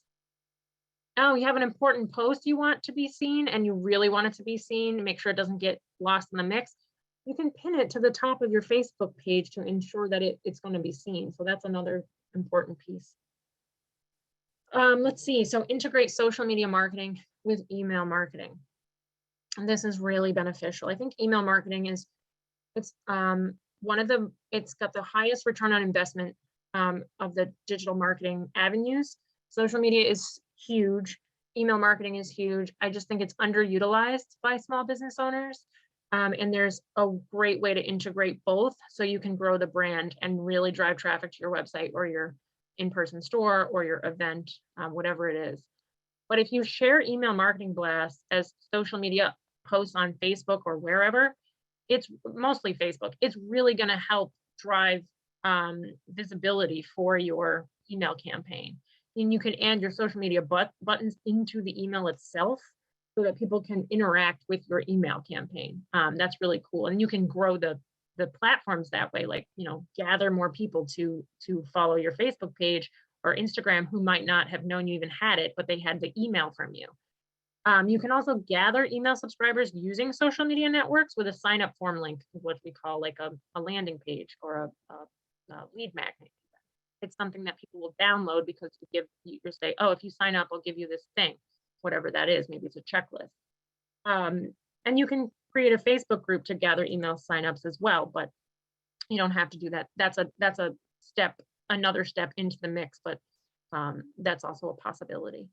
Oh, you have an important post you want to be seen and you really want it to be seen, make sure it doesn't get lost in the mix. You can pin it to the top of your Facebook page to ensure that it's going to be seen. So that's another important piece. Let's see. So integrate social media marketing with email marketing. And this is really beneficial. I think email marketing it's got the highest return on investment of the digital marketing avenues. Social media is huge. Email marketing is huge. I just think it's underutilized by small business owners. And there's a great way to integrate both so you can grow the brand and really drive traffic to your website or your in-person store or your event, whatever it is. But if you share email marketing blasts as social media posts on Facebook or wherever, it's mostly Facebook, it's really going to help drive visibility for your email campaign. And you can add your social media buttons into the email itself so that people can interact with your email campaign. That's really cool. And you can grow the platforms that way, like, gather more people to follow your Facebook page or Instagram who might not have known you even had it, but they had the email from you. You can also gather email subscribers using social media networks with a sign up form link, what we call like a landing page or a lead magnet. It's something that people will download because you say, oh, if you sign up, I'll give you this thing, whatever that is. Maybe it's a checklist. And you can create a Facebook group to gather email signups as well, but you don't have to do that. That's another step into the mix, but that's also a possibility.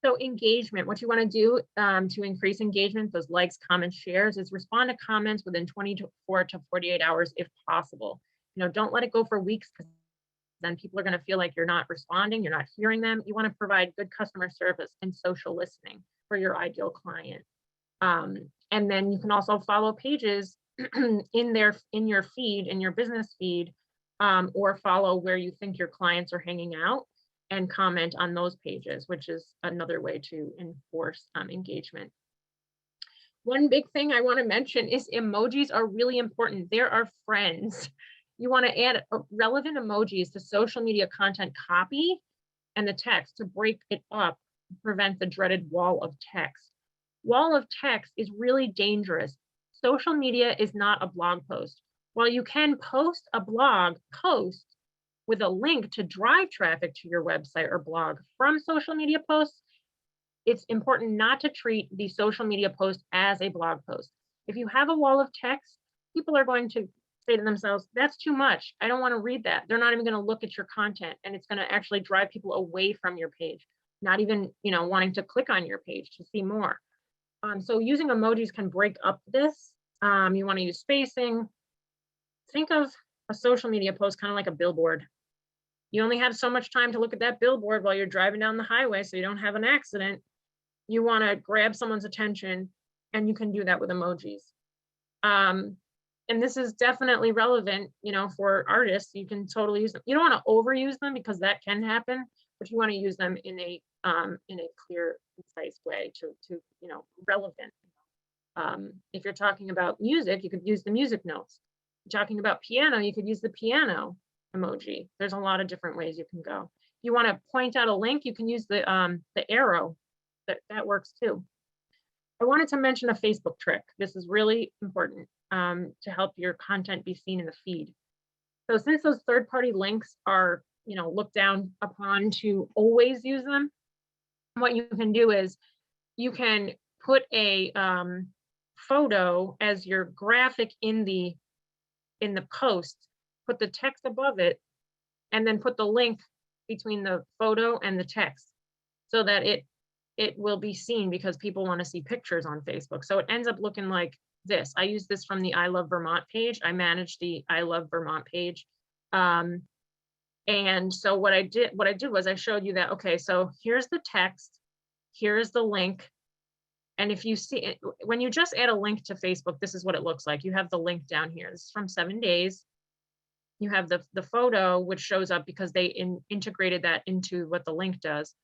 So engagement, what you want to do to increase engagement, those likes, comments, shares, is respond to comments within 24 to 48 hours if possible. Don't let it go for weeks, because then people are going to feel like you're not responding, you're not hearing them. You want to provide good customer service and social listening for your ideal client. And then you can also follow pages in your feed, in your business feed, or follow where you think your clients are hanging out and comment on those pages, which is another way to enforce engagement. One big thing I want to mention is emojis are really important. They're our friends. You want to add relevant emojis to social media content copy and the text to break it up, prevent the dreaded wall of text. Wall of text is really dangerous. Social media is not a blog post. While you can post a blog post with a link to drive traffic to your website or blog from social media posts, it's important not to treat the social media post as a blog post. If you have a wall of text, people are going to say to themselves, that's too much. I don't want to read that. They're not even going to look at your content, and it's going to actually drive people away from your page, not even, wanting to click on your page to see more. So using emojis can break up this. You want to use spacing. Think of a social media post kind of like a billboard. You only have so much time to look at that billboard while you're driving down the highway so you don't have an accident. You want to grab someone's attention, and you can do that with emojis. And this is definitely relevant, for artists. You can totally use them. You don't want to overuse them, because that can happen, but you want to use them in a clear, concise way to relevant. If you're talking about music, you could use the music notes. If you're talking about piano, you could use the piano emoji. There's a lot of different ways you can go. If you want to point out a link, you can use the arrow. That works too. I wanted to mention a Facebook trick. This is really important to help your content be seen in the feed. So since those third-party links are, looked down upon to always use them, what you can do is you can put a photo as your graphic in the post, put the text above it, and then put the link between the photo and the text, so that it will be seen, because people want to see pictures on Facebook. So it ends up looking like this. I use this from the I Love Vermont page. I manage the I Love Vermont page. And so what I did was I showed you that, okay, so here's the text, here's the link. And if you see it, when you just add a link to Facebook, this is what it looks like. You have the link down here. This is from 7 days. You have the photo, which shows up because they integrated that into what the link does.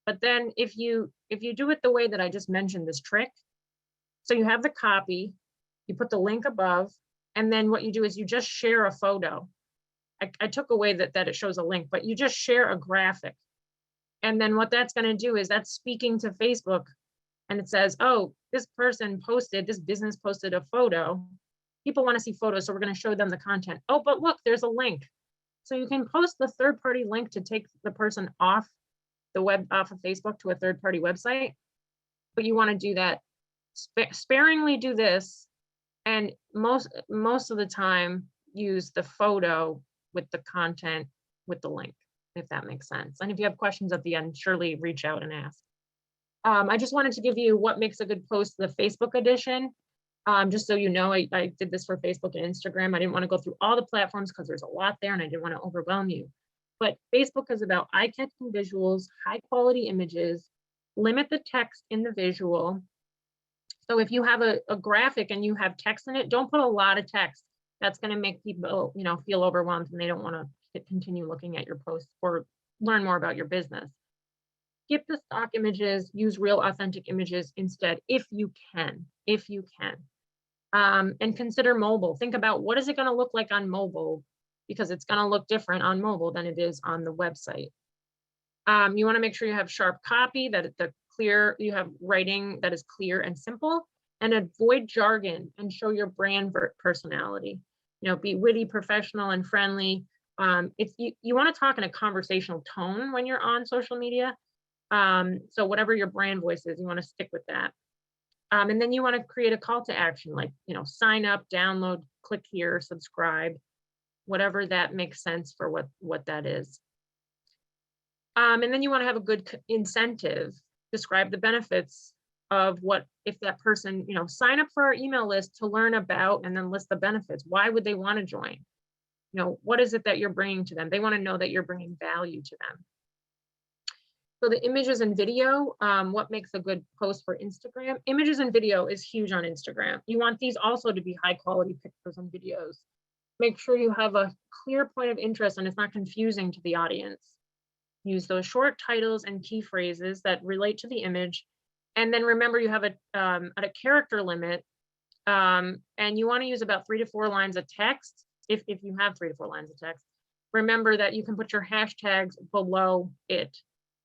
But then if you do it the way that I just mentioned, this trick, so you have the copy, you put the link above, and then what you do is you just share a photo. I took away that it shows a link, but you just share a graphic. And then what that's going to do is that's speaking to Facebook, and it says, oh, this business posted a photo. People want to see photos, so we're going to show them the content. Oh, but look, there's a link. So you can post the third-party link to take the person off of Facebook to a third-party website, but you want to do that sparingly. Do this, and most of the time use the photo with the content with the link, if that makes sense. And if you have questions at the end, surely reach out and ask. I just wanted to give you what makes a good post, the Facebook edition. Just so you know, I did this for Facebook and Instagram. I didn't want to go through all the platforms because there's a lot there, and I didn't want to overwhelm you. But Facebook is about eye-catching visuals, high-quality images, limit the text in the visual. So if you have a graphic and you have text in it, don't put a lot of text. That's going to make people, feel overwhelmed, and they don't want to continue looking at your posts or learn more about your business. Skip the stock images, use real authentic images instead, if you can. And consider mobile. Think about, what is it going to look like on mobile? Because it's going to look different on mobile than it is on the website. You want to make sure you have sharp copy, that you have writing that is clear and simple, and avoid jargon and show your brand personality. Be witty, professional, and friendly. You want to talk in a conversational tone when you're on social media. So whatever your brand voice is, you want to stick with that. And then you want to create a call to action, like, sign up, download, click here, subscribe, whatever that makes sense for what that is. And then you want to have a good incentive. describe the benefits of what, if that person, sign up for our email list to learn about, and then list the benefits. Why would they want to join? What is it that you're bringing to them? They want to know that you're bringing value to them. So the images and video, what makes a good post for Instagram? Images and video is huge on Instagram. You want these also to be high quality pictures and videos. Make sure you have a clear point of interest and it's not confusing to the audience. Use those short titles and key phrases that relate to the image. And then remember, you have a character limit, and you want to use about 3 to 4 lines of text. If you have 3 to 4 lines of text, remember that you can put your hashtags below it.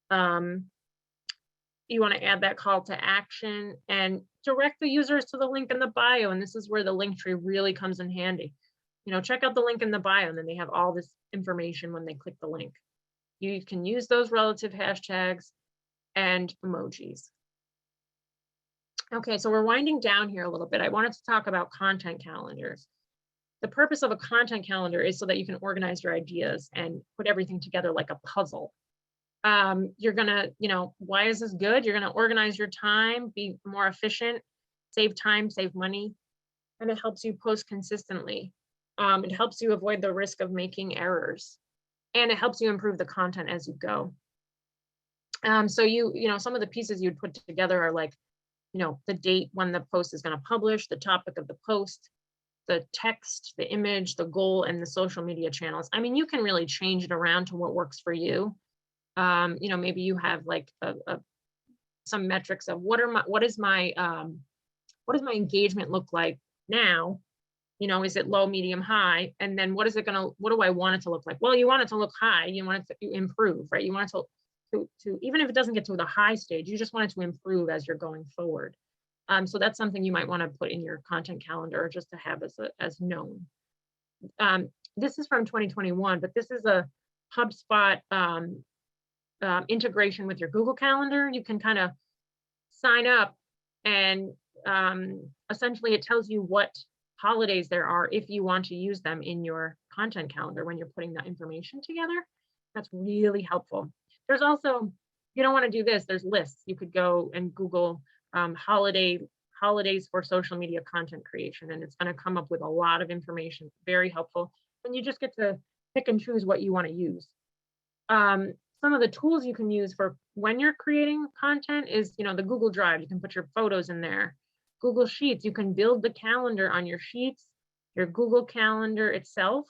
You want to add that call to action and direct the users to the link in the bio. And this is where the link tree really comes in handy. Check out the link in the bio, and then they have all this information when they click the link. You can use those relative hashtags and emojis. Okay, so we're winding down here a little bit. I wanted to talk about content calendars. The purpose of a content calendar is so that you can organize your ideas and put everything together like a puzzle. You're gonna, why is this good? You're gonna organize your time, be more efficient, save time, save money, and it helps you post consistently. It helps you avoid the risk of making errors, and it helps you improve the content as you go. So some of the pieces you'd put together are like, the date when the post is going to publish, the topic of the post, the text, the image, the goal, and the social media channels. I mean, you can really change it around to what works for you. Maybe you have like some metrics of what does my engagement look like now? Is it low, medium, high? And then what do I want it to look like? Well, you want it to look high. You want it to improve, right? You want it to even if it doesn't get to the high stage, you just want it to improve as you're going forward. So that's something you might want to put in your content calendar just to have as known. This is from 2021, but this is a HubSpot integration with your Google Calendar. You can kind of sign up, and essentially it tells you what holidays there are if you want to use them in your content calendar when you're putting that information together. That's really helpful. There's also, if you don't want to do this, there's lists. You could go and Google holidays for social media content creation, and it's going to come up with a lot of information. Very helpful. And you just get to pick and choose what you want to use. Some of the tools you can use for when you're creating content is, the Google Drive. You can put your photos in there. Google Sheets, you can build the calendar on your sheets, your Google Calendar itself,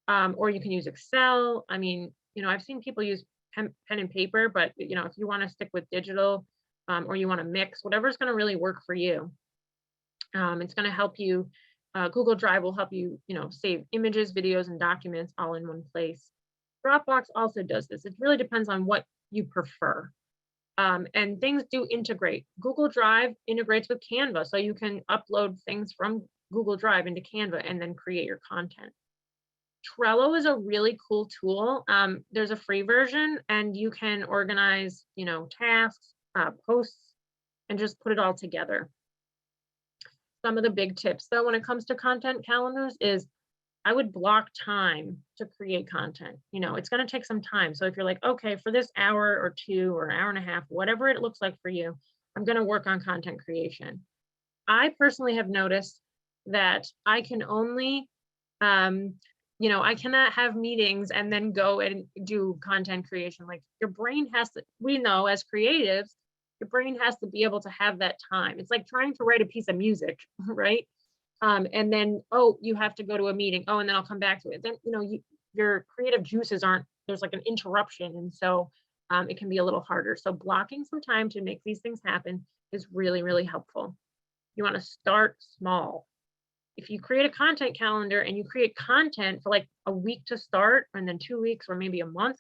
or you can use Excel. I mean, I've seen people use pen and paper, but if you want to stick with digital, or you want to mix, whatever's going to really work for you. It's going to help you. Google Drive will help you, save images, videos, and documents all in one place. Dropbox also does this. It really depends on what you prefer. And things do integrate. Google Drive integrates with Canva, so you can upload things from Google Drive into Canva and then create your content. Trello is a really cool tool. There's a free version, and you can organize, tasks, posts, and just put it all together. Some of the big tips, though, when it comes to content calendars is I would block time to create content. It's going to take some time. So if you're like, okay, for this hour or 2 or an hour and a half, whatever it looks like for you, I'm going to work on content creation. I personally have noticed that I can only, I cannot have meetings and then go and do content creation. Like your brain has to, we know as creatives, your brain has to be able to have that time. It's like trying to write a piece of music, right? And then, you have to go to a meeting. And then I'll come back to it. Then, your creative juices there's like an interruption. And so it can be a little harder. So blocking some time to make these things happen is really, really helpful. You want to start small. If you create a content calendar and you create content for like a week to start, and then 2 weeks or maybe a month,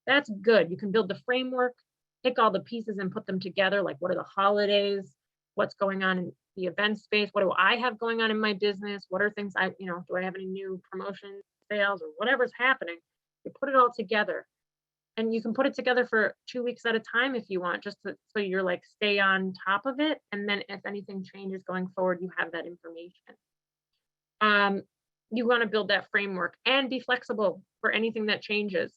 that's good. You can build the framework, take all the pieces and put them together. Like, what are the holidays? What's going on in the event space? What do I have going on in my business? What are things do I have any new promotions, sales, or whatever's happening? You put it all together, and you can put it together for 2 weeks at a time if you want, just so you're like stay on top of it. And then if anything changes going forward, you have that information. You want to build that framework and be flexible for anything that changes.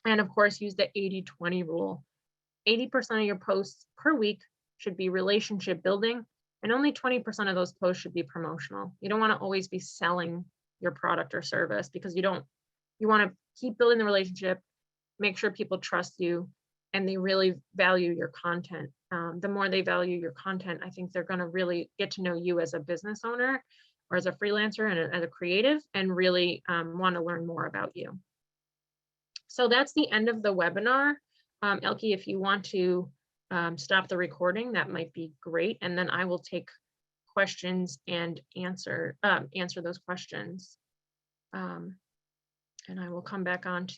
And of course, use the 80-20 rule. 80% of your posts per week should be relationship building, and only 20% of those posts should be promotional. You don't want to always be selling your product or service, because you want to keep building the relationship, make sure people trust you, and they really value your content. The more they value your content, I think they're going to really get to know you as a business owner or as a freelancer and as a creative, and really want to learn more about you. So that's the end of the webinar. Elke, if you want to stop the recording, that might be great. And then I will take questions and answer those questions. And I will come back on to